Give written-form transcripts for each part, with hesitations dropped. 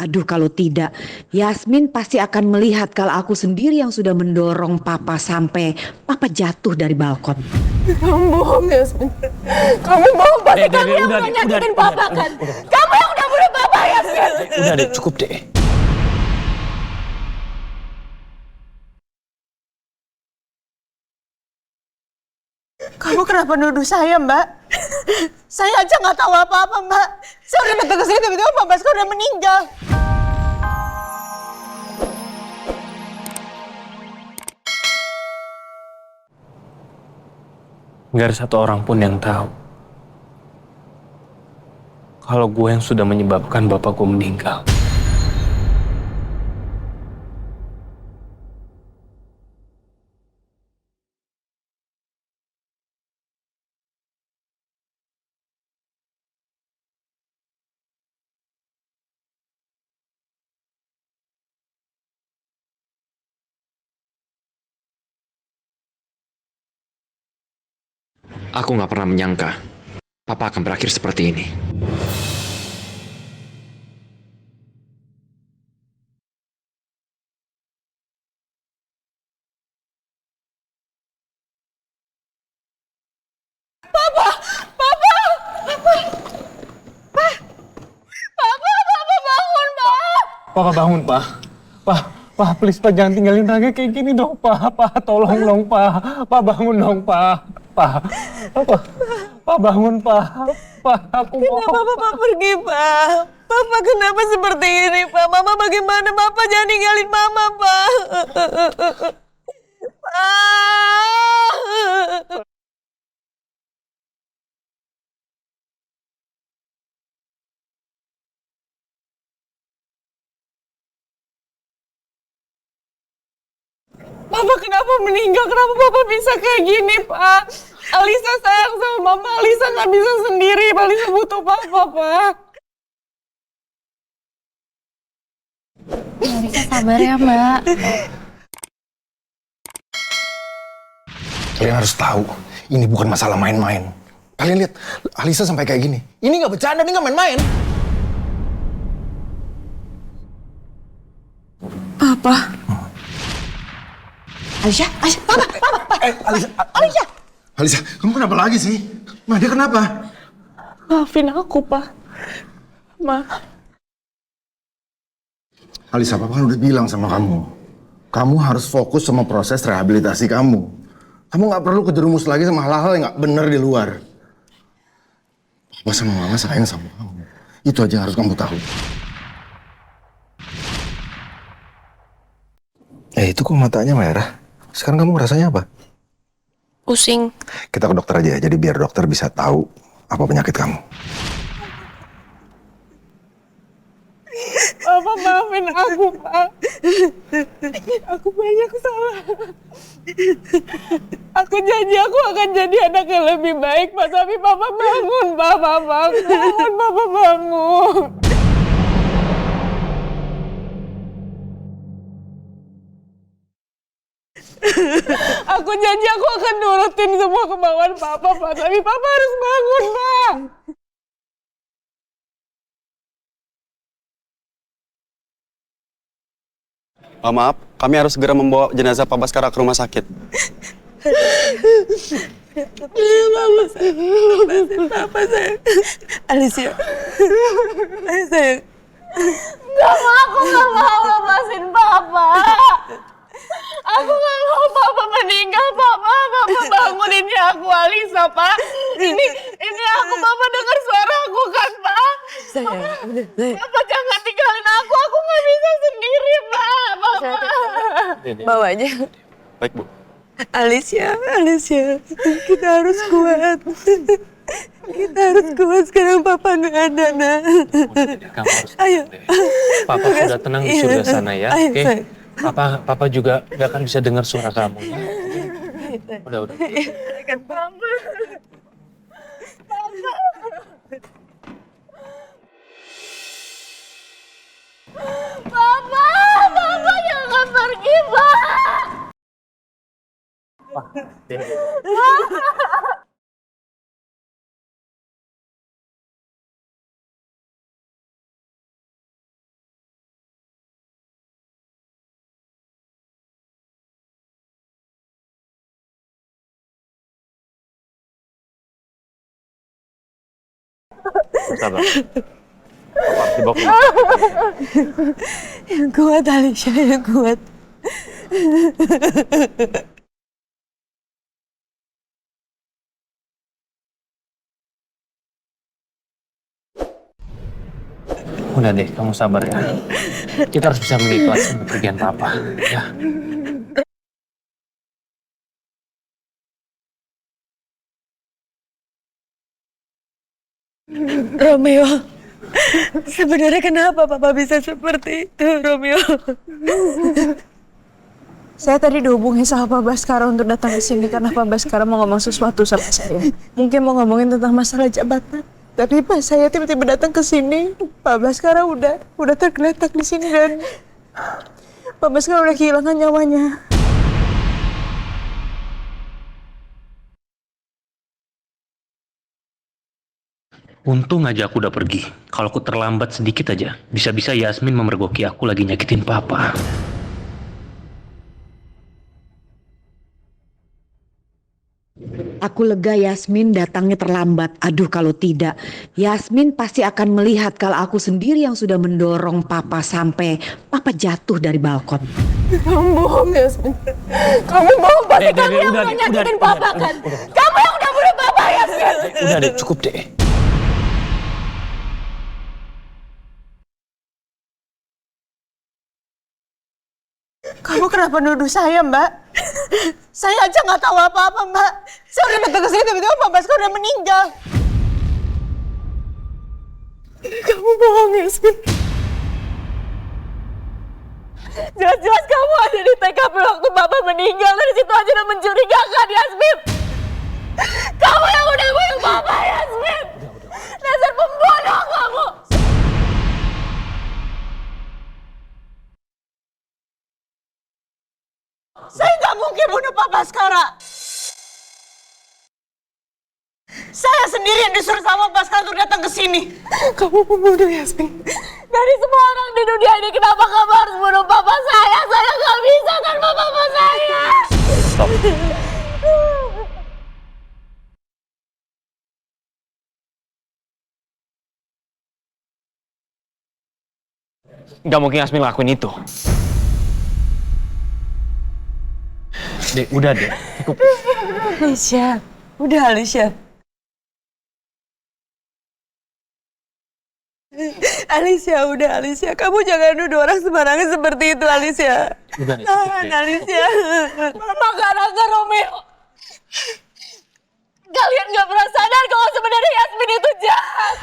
Aduh, kalau tidak, Yasmin pasti akan melihat kalau aku sendiri yang sudah mendorong papa sampai papa jatuh dari balkon. Kamu bohong, Yasmin. Kamu bohong, pasti kamu yang udah nyakitin papa kan? Kamu yang udah bunuh papa, Yasmin. Udah deh, cukup deh. Kamu kenapa nuduh saya, Mbak? Saya aja nggak tahu apa-apa, Mbak. Saya udah datang ke sini tiba-tiba Pak Baskoro udah meninggal. Gak ada satu orang pun yang tahu kalau gue yang sudah menyebabkan bapakku meninggal. Aku nggak pernah menyangka papa akan berakhir seperti ini. Papa bangun, Pak. Pak, please, Pak, jangan tinggalin Raga kayak gini dong, Pak. Pak, tolong dong, Pak. Pak, bangun dong, Pak. Pak, bangun, Pak. Pak, aku mau. Kenapa Papa pergi, Pak? Papa kenapa seperti ini, Pak? Mama bagaimana? Papa jangan ninggalin Mama, Pak. Pak. Papa kenapa meninggal? Kenapa Papa bisa kayak gini, Pak? Alisa sayang sama Mama. Alisa nggak bisa sendiri. Alisa butuh Papa, Pak. Alisa sabar ya, Mbak. Kalian harus tahu, ini bukan masalah main-main. Kalian lihat, Alisa sampai kayak gini. Ini nggak bercanda, ini nggak main-main. Papa. Alisa, Papa. Alisa, kamu kenapa lagi sih? Ma, dia kenapa? Maafin aku, Pak. Ma. Alisa, Papa kan udah bilang sama kamu. Kamu harus fokus sama proses rehabilitasi kamu. Kamu nggak perlu kejerumus lagi sama hal-hal yang nggak benar di luar. Papa sama Mama sayang sama kamu. Itu aja yang harus kamu tahu. Itu kok matanya merah? Sekarang kamu rasanya apa? Pusing. Kita ke dokter aja, jadi biar dokter bisa tahu apa penyakit kamu. Papa maafin aku, Pak. Aku banyak salah. Aku janji aku akan jadi anak yang lebih baik, Pak. Tapi Papa bangun, Papa bangun. Papa bangun. Aku janji aku akan nurutin semua kemauan Papa, Pak. Tapi Papa harus bangun, Pak. Maaf, kami harus segera membawa jenazah Pak Baskara ke rumah sakit. Papa sayang. Alicia. Alicia sayang. Aku gak mau lepasin Papa. Aku gak mau Papa meninggal, Papa. Papa bangunin aku, Alisa, Pak. Ini aku, Papa dengar suara aku kan, Pak. Papa jangan tinggalin aku gak bisa sendiri, Pak. Papa. Bawa aja. Baik, Bu. Alicia, kita harus kuat. Kita harus kuat, sekarang Papa nggak ada, nak. Kamu harus Ayo. Papa sudah tenang di surga sana ya, Ayo, oke? sayang. Papa juga gak akan bisa dengar suara kamu. Ya? Udah. Kan Papa. Papa jangan pergi, Pak. Sabar. Papa harus dibawa ke rumah sakit. Yang kuat Alicia, yang kuat. Udah deh, kamu sabar ya. Kita harus bisa mengikhlaskan kepergian papa, ya. Romeo, sebenarnya kenapa Papa bisa seperti itu, Romeo? Saya tadi dihubungi sama Pak Baskara untuk datang ke sini karena Pak Baskara mau ngomong sesuatu sama saya. Mungkin mau ngomongin tentang masalah jabatan. Tapi pas saya tiba-tiba datang ke sini, Pak Baskara udah tergeletak di sini dan Pak Baskara udah kehilangan nyawanya. Untung aja aku udah pergi. Kalau aku terlambat sedikit aja, bisa-bisa Yasmin memergoki aku lagi nyakitin papa. Aku lega Yasmin datangnya terlambat. Aduh kalau tidak, Yasmin pasti akan melihat kalau aku sendiri yang sudah mendorong papa sampai papa jatuh dari balkon. Kamu bohong, Yasmin. Kamu bohong, pasti kamu yang udah nyakitin Papa kan? Kamu yang udah bunuh Papa, Yasmin. Udah deh, cukup deh. Kamu kenapa nuduh saya, Mbak? Saya aja nggak tahu apa-apa, Mbak. Saya udah datang ke sini tiba-tiba Pak Baskara udah meninggal. Kamu bohong, Yasmin. Jelas-jelas kamu ada di TKP waktu Bapak meninggal. Dari situ aja udah mencurigakan, Yasmin. Kamu yang udah bunuh Bapak, Yasmin. Dasar pembunuh kamu. Saya nggak mungkin bunuh Pak Baskara. Saya sendiri yang disuruh sama Pak Baskara untuk datang ke sini. Kamu pembunuh, Yasmin. Dari semua orang di dunia ini, kenapa kamu harus bunuh papa saya? Saya nggak bisa tanpa papa saya. Stop. Gak mungkin Yasmin lakuin itu. Dek, udah deh. Cukup. Alicia, udah Alicia. Alicia, udah Alicia. Kamu jangan nuduh orang sembarangan seperti itu, Alicia. Udah deh, cukup Tahan, deh. Alicia. Mama gara-gara Romeo. Kalian gak pernah sadar kalau sebenarnya Yasmin itu jahat.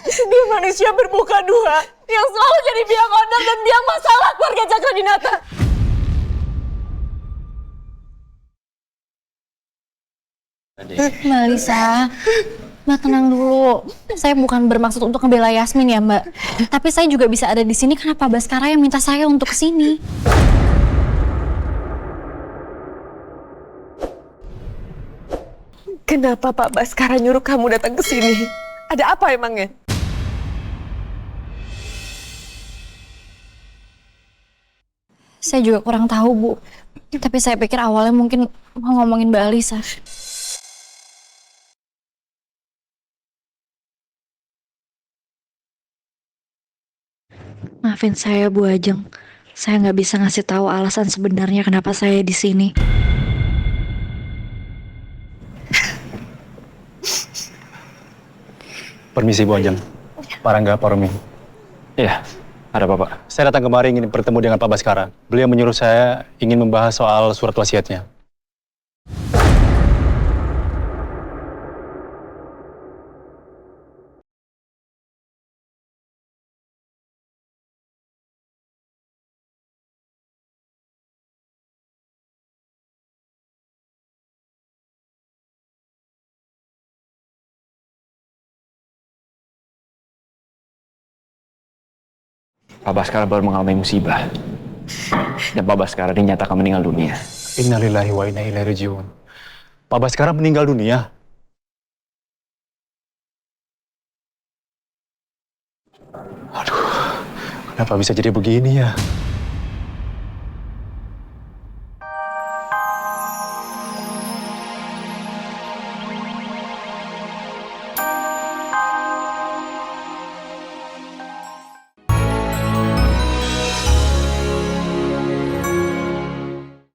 Dia manusia bermuka dua yang selalu jadi biang ondar dan biang masalah keluarga Cakradinata. Mbak Lisa, Mbak tenang dulu. Saya bukan bermaksud untuk ngebela Yasmin ya Mbak. Tapi saya juga bisa ada di sini karena Pak Baskara yang minta saya untuk kesini. Kenapa Pak Baskara nyuruh kamu datang ke sini? Ada apa emangnya? Saya juga kurang tahu Bu. Tapi saya pikir awalnya mungkin mau ngomongin Mbak Lisa. Maafin saya Bu Ajeng. Saya nggak bisa ngasih tahu alasan sebenarnya kenapa saya di sini. Permisi Bu Ajeng. Pak Rangga, Pak Romi. Iya, ada apa Pak? Saya datang kemari ingin bertemu dengan Pak Baskara. Beliau menyuruh saya ingin membahas soal surat wasiatnya. Pak Baskara baru mengalami musibah. Dan Pak Baskara dinyatakan meninggal dunia. Innalillahi wa inna ilaihi raji'un. Pak Baskara meninggal dunia. Aduh, kenapa bisa jadi begini ya?